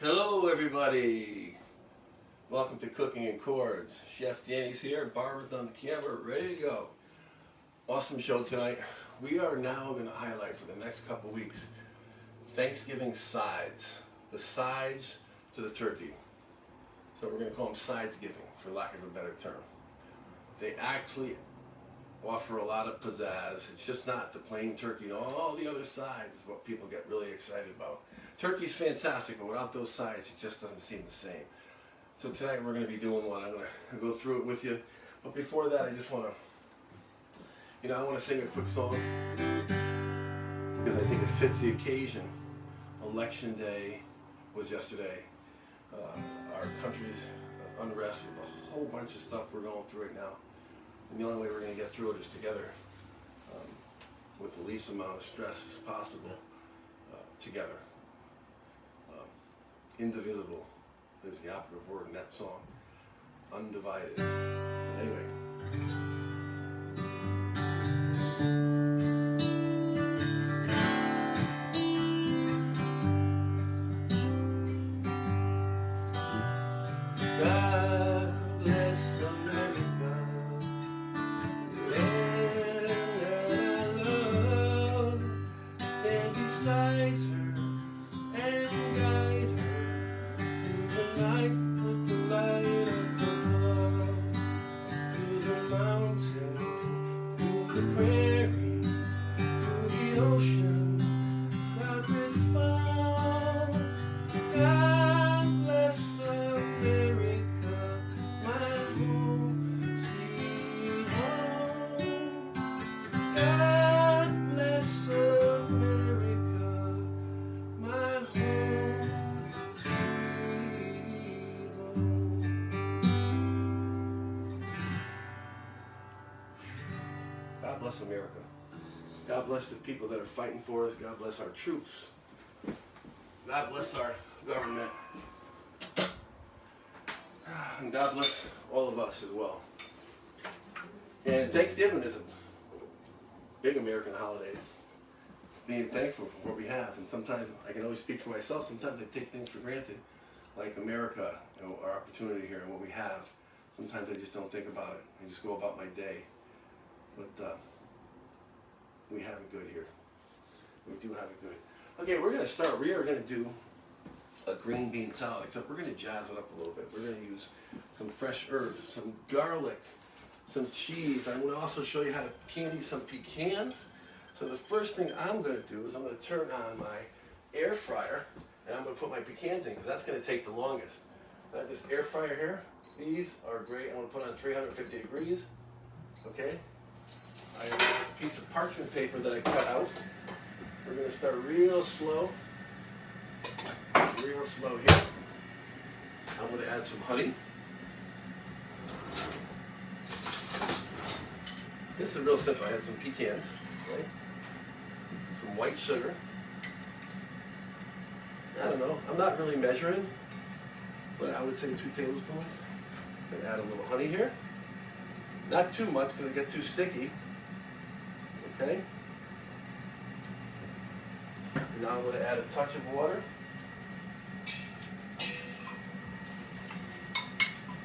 Hello everybody! Welcome to Cooking in Chords. Chef Danny's here, Barbara's on the camera, ready to go. Awesome show tonight. We are now going to highlight for the next couple weeks Thanksgiving sides. The sides to the turkey. So we're going to call them sides-giving, for lack of a better term. They actually offer a lot of pizzazz. It's just not the plain turkey. All the other sides is what people get really excited about. Turkey's fantastic, but without those sides, it just doesn't seem the same. So tonight we're going to be doing one. I'm going to go through it with you. But before that, I just want to, I want to sing a quick song because I think it fits the occasion. Election Day was yesterday. Our country's unrest with a whole bunch of stuff we're going through right now. And the only way we're going to get through it is together, with the least amount of stress as possible, together. Indivisible is the operative word in that song. Undivided. But anyway. God bless America, the land that I love. Stand beside her and guide her through the night with the light of above, through the mountain, through the prairie, through the ocean, cloud with fall. God bless America, my home, sweet home. God bless America, my home, sweet home. God bless America. God bless the people that are fighting for us. God bless our troops. God bless our government. And God bless all of us as well. And Thanksgiving is a big American holiday. It's being thankful for what we have. And sometimes, I can always speak for myself, sometimes I take things for granted. Like America, our opportunity here and what we have. Sometimes I just don't think about it. I just go about my day. But we have it good here. We do have it good. Okay, we're going to start. We are going to do a green bean salad, except we're going to jazz it up a little bit. We're going to use some fresh herbs, some garlic, some cheese. I'm going to also show you how to candy some pecans. So the first thing I'm going to do is I'm going to turn on my air fryer, and I'm going to put my pecans in, because that's going to take the longest. I have this air fryer here. These are great. I'm going to put on 350 degrees. Okay? I have this piece of parchment paper that I cut out. We're going to start real slow here. I'm going to add some honey. This is real simple. I have some pecans, right? Some white sugar. I don't know. I'm not really measuring, but I would say 2 tablespoons. I'm going to add a little honey here. Not too much because it gets too sticky. Okay? Now I'm going to add a touch of water.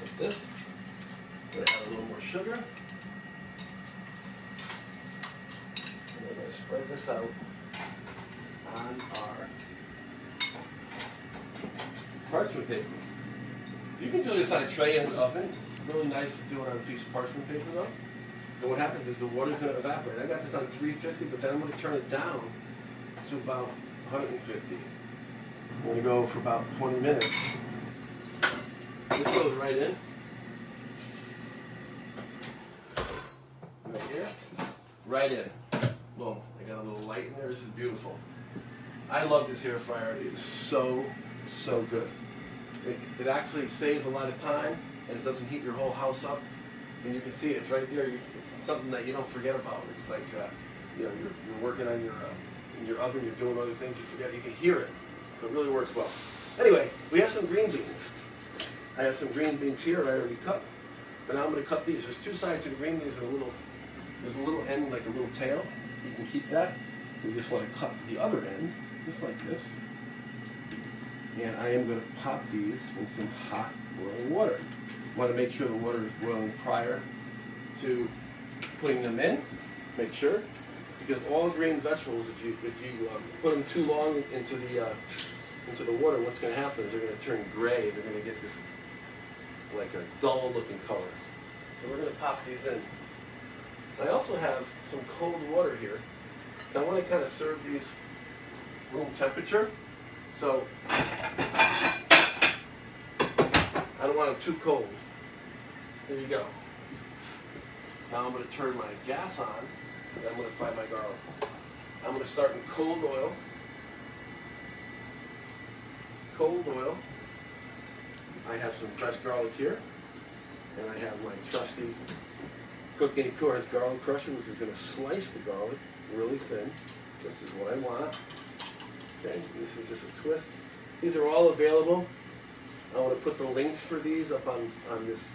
Like this. I'm going to add a little more sugar. And we're going to spread this out on our parchment paper. You can do this on a tray in the oven. It's really nice to do it on a piece of parchment paper though. And what happens is the water's going to evaporate. I got this on 350, but then I'm going to turn it down to about 150. I'm going to go for about 20 minutes. This goes right in. Right here. Right in. Boom. I got a little light in there. This is beautiful. I love this air fryer. It is so good. It actually saves a lot of time, and it doesn't heat your whole house up. And you can see it's right there. It's something that you don't forget about. It's like you're working on in your oven, you're doing other things, you forget. You can hear it. So it really works well. Anyway, we have some green beans. I have some green beans here I already cut. But now I'm going to cut these. There's 2 sides to the green beans with there's a little end, like a little tail. You can keep that. You just want to cut the other end, just like this. and I am going to pop these in some hot boiling water. Want to make sure the water is boiling prior to putting them in. Make sure, because all green vegetables, if you put them too long into the water, what's going to happen is they're going to turn gray. They're going to get this like a dull looking color. So we're going to pop these in. I also have some cold water here. So I want to kind of serve these room temperature. So I don't want them too cold. There you go. Now I'm going to turn my gas on, and I'm going to fry my garlic. I'm going to start in cold oil. Cold oil. I have some fresh garlic here, and I have my trusty Cooking Chords garlic crusher, which is going to slice the garlic really thin. This is what I want. Okay, this is just a twist. These are all available. I want to put the links for these up on this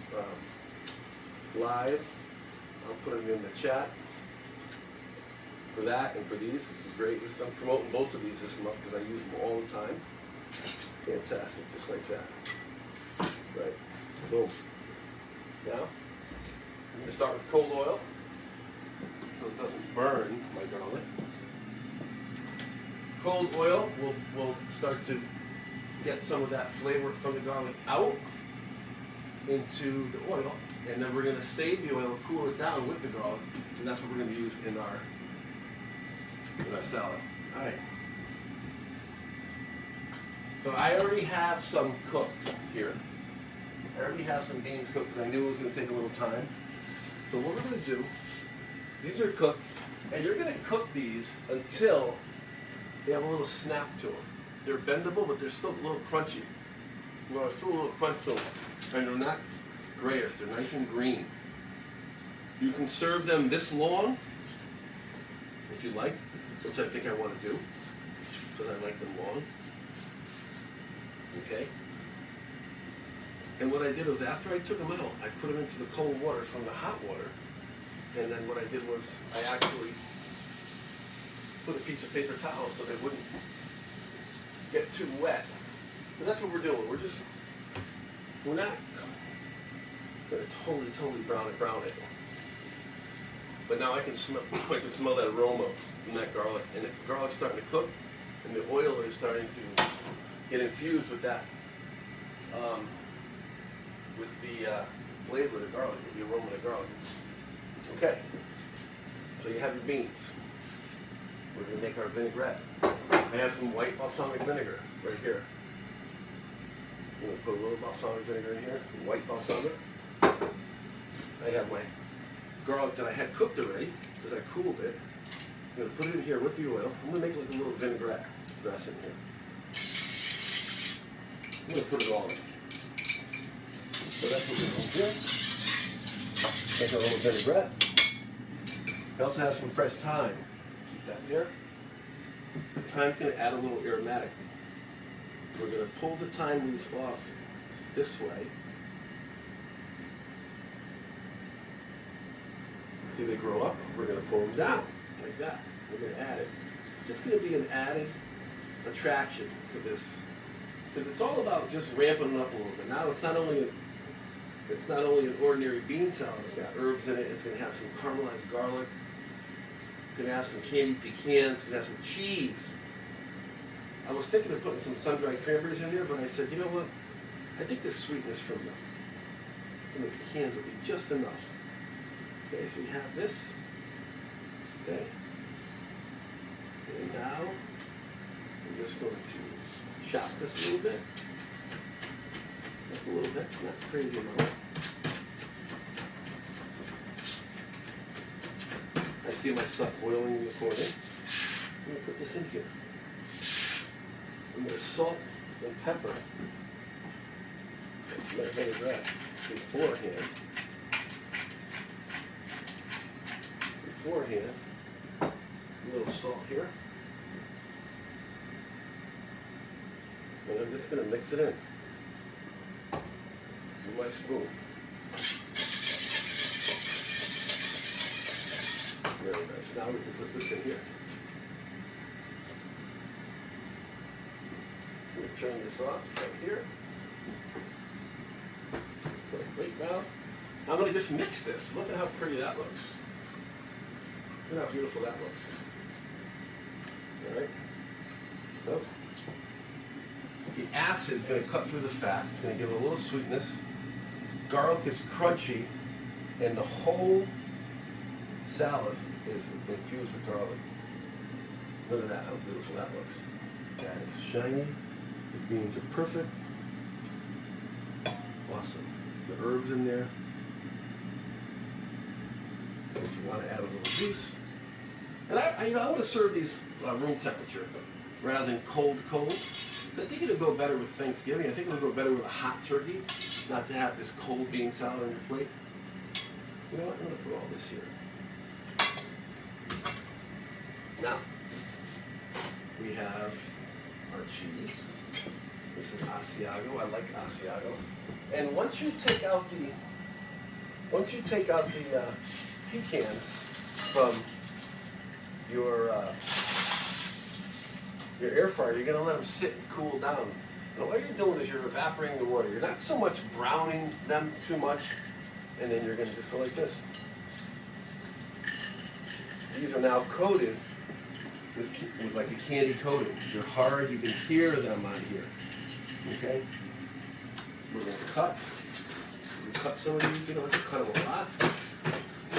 live. I'll put them in the chat for that and for these. This is great. I'm promoting both of these this month because I use them all the time. Fantastic, just like that. Right, boom. Now, I'm going to start with cold oil so it doesn't burn my garlic. Cold oil will start to get some of that flavor from the garlic out into the oil, and then we're going to save the oil, cool it down with the garlic, and that's what we're going to use in our salad. All right. So I already have some cooked here. I already have some beans cooked because I knew it was going to take a little time. So what we're going to do, these are cooked, and you're going to cook these until they have a little snap to them. They're bendable, but they're still a little crunchy. Well, there's still a little crunch to them, and they're not grayish. They're nice and green. You can serve them this long, if you like, which I think I want to do, because I like them long. Okay? And what I did was, after I took them out, I put them into the cold water from the hot water, and then what I did was I actually put a piece of paper towel so they wouldn't get too wet. So that's what we're doing. We're not going to totally brown it. But now I can smell that aroma from that garlic, and the garlic's starting to cook, and the oil is starting to get infused with that, with the flavor of the garlic, with the aroma of the garlic. Okay, so you have your beans. We're going to make our vinaigrette. I have some white balsamic vinegar right here. I'm going to put a little balsamic vinegar in here, some white balsamic. I have my garlic that I had cooked already because I cooled it. I'm going to put it in here with the oil. I'm going to make like a little vinaigrette dressing here. I'm going to put it all in. So that's what we're doing here. Make our little vinaigrette. I also have some fresh thyme. Keep that there. The thyme's going to add a little aromatic. We're going to pull the thyme leaves off this way. See, they grow up. We're going to pull them down like that. We're going to add it. It's just going to be an added attraction to this, because it's all about just ramping it up a little bit. Now it's not only an ordinary bean salad. It's got herbs in it. It's going to have some caramelized garlic. It's going to have some candied pecans. It's going to have some cheese. I was thinking of putting some sun-dried cranberries in there, but I said, you know what? I think the sweetness from the pecans will be just enough. Okay, so we have this. Okay. And now I'm just going to chop this a little bit. Just a little bit, not crazy amount. I see my stuff boiling in the corner. I'm going to put this in here. I'm going to salt and pepper my vinaigrette beforehand. A little salt here. And I'm just going to mix it in with my spoon. Very nice. Now we can put this in here. to turn this off right here. Put a plate down. I'm going to just mix this. Look at how pretty that looks. Look at how beautiful that looks. All right. So, the acid is going to cut through the fat. It's going to give it a little sweetness. Garlic is crunchy, and the whole salad is infused with garlic. Look at that, how beautiful that looks. That is shiny. The beans are perfect. Awesome. The herbs in there. If you want to add a little juice. And I want to serve these room temperature rather than cold. I think it'll go better with Thanksgiving. I think it'll go better with a hot turkey, not to have this cold bean salad on your plate. You know what? I'm going to put all this here. Now, we have our cheese. This is Asiago. I like Asiago. And once you take out the pecans from your air fryer, you're going to let them sit and cool down. And what you're doing is you're evaporating the water. You're not so much browning them too much, and then you're going to just go like this. These are now coated with like a candy coating. They're hard. You can hear them on here. Okay? We're going to cut. We cut some of these. You don't have to cut them a lot.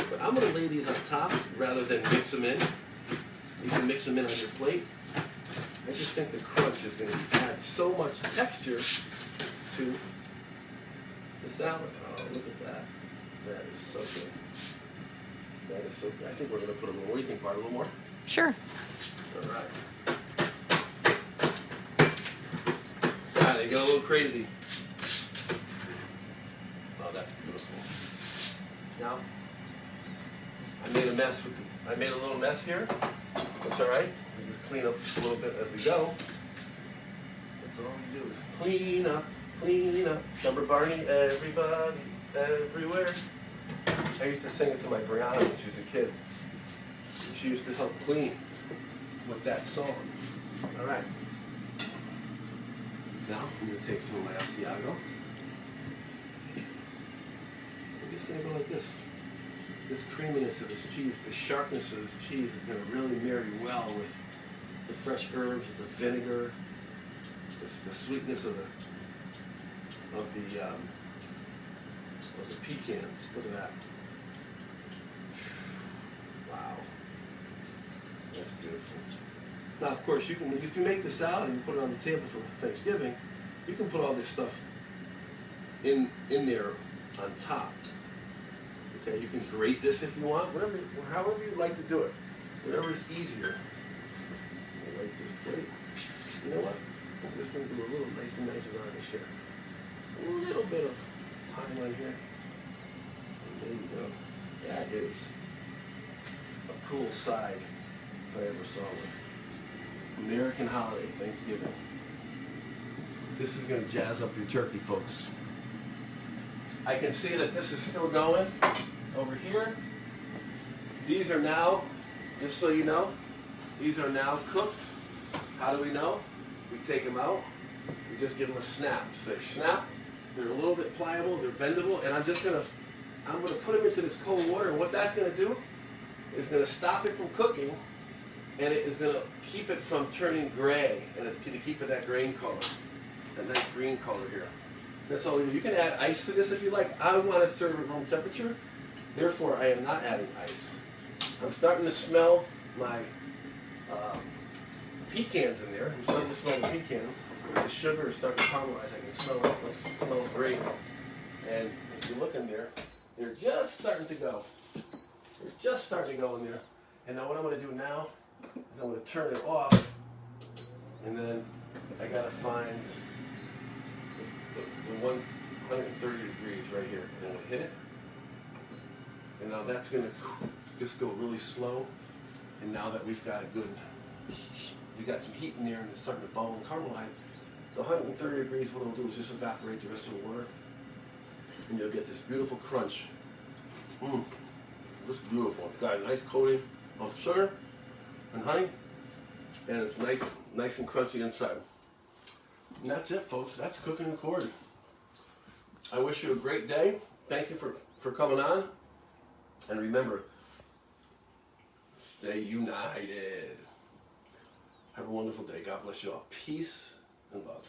But I'm going to lay these on top rather than mix them in. You can mix them in on your plate. I just think the crunch is going to add so much texture to the salad. Oh, look at that. That is so good. That is so good. I think we're going to put a little, what do you think, Bart? A little more? Sure. All right. God, they got a little crazy. Oh, that's beautiful. Now, I made a little mess here. That's all right. We just clean up a little bit as we go. That's all we do is clean up, clean up. Remember Barney? Everybody, everywhere. I used to sing it to my Brianna when she was a kid. She used to help clean with that song. All right. Now I'm going to take some of my Asiago. I'm just going to go like this. This creaminess of this cheese, the sharpness of this cheese is going to really marry well with the fresh herbs, the vinegar, the sweetness of the pecans. Look at that. Wow. That's beautiful. Now, of course, you can, if you make the salad and you put it on the table for Thanksgiving, you can put all this stuff in there on top. Okay, you can grate this if you want, however you'd like to do it. Whatever is easier. I like this plate. You know what? I'm just going to do a little nice garnish here. A little bit of thyme on here. And there you go. That is a cool side if I ever saw one. American holiday, Thanksgiving. This is going to jazz up your turkey, folks. I can see that this is still going over here. These are now, just so you know, these are now cooked. How do we know? We take them out, we just give them a snap. So they snap, they're a little bit pliable, they're bendable, and I'm going to put them into this cold water, and what that's going to do is going to stop it from cooking, and it is going to keep it from turning gray, and it's going to keep it that grain color, that nice green color here. That's all we do. You can add ice to this if you like. I want to serve at room temperature, therefore I am not adding ice. I'm starting to smell my pecans in there. I'm starting to smell the pecans. The sugar is starting to caramelize. I can smell it. It smells great. And if you look in there, they're just starting to go. They're just starting to go in there. And now what I'm going to do now is I'm going to turn it off. And then I got to find the 130 degrees right here. And I'm going to hit it. And now that's going to just go really slow. And now that we've got we got some heat in there and it's starting to bubble and caramelize, the 130 degrees, what it'll do is just evaporate the rest of the water. And you'll get this beautiful crunch. Just beautiful. It's got a nice coating of sugar and honey. And it's nice and crunchy inside. And that's it, folks. That's cooking and cord. I wish you a great day. Thank you for coming on. And remember, stay united. Have a wonderful day. God bless you all. Peace and love.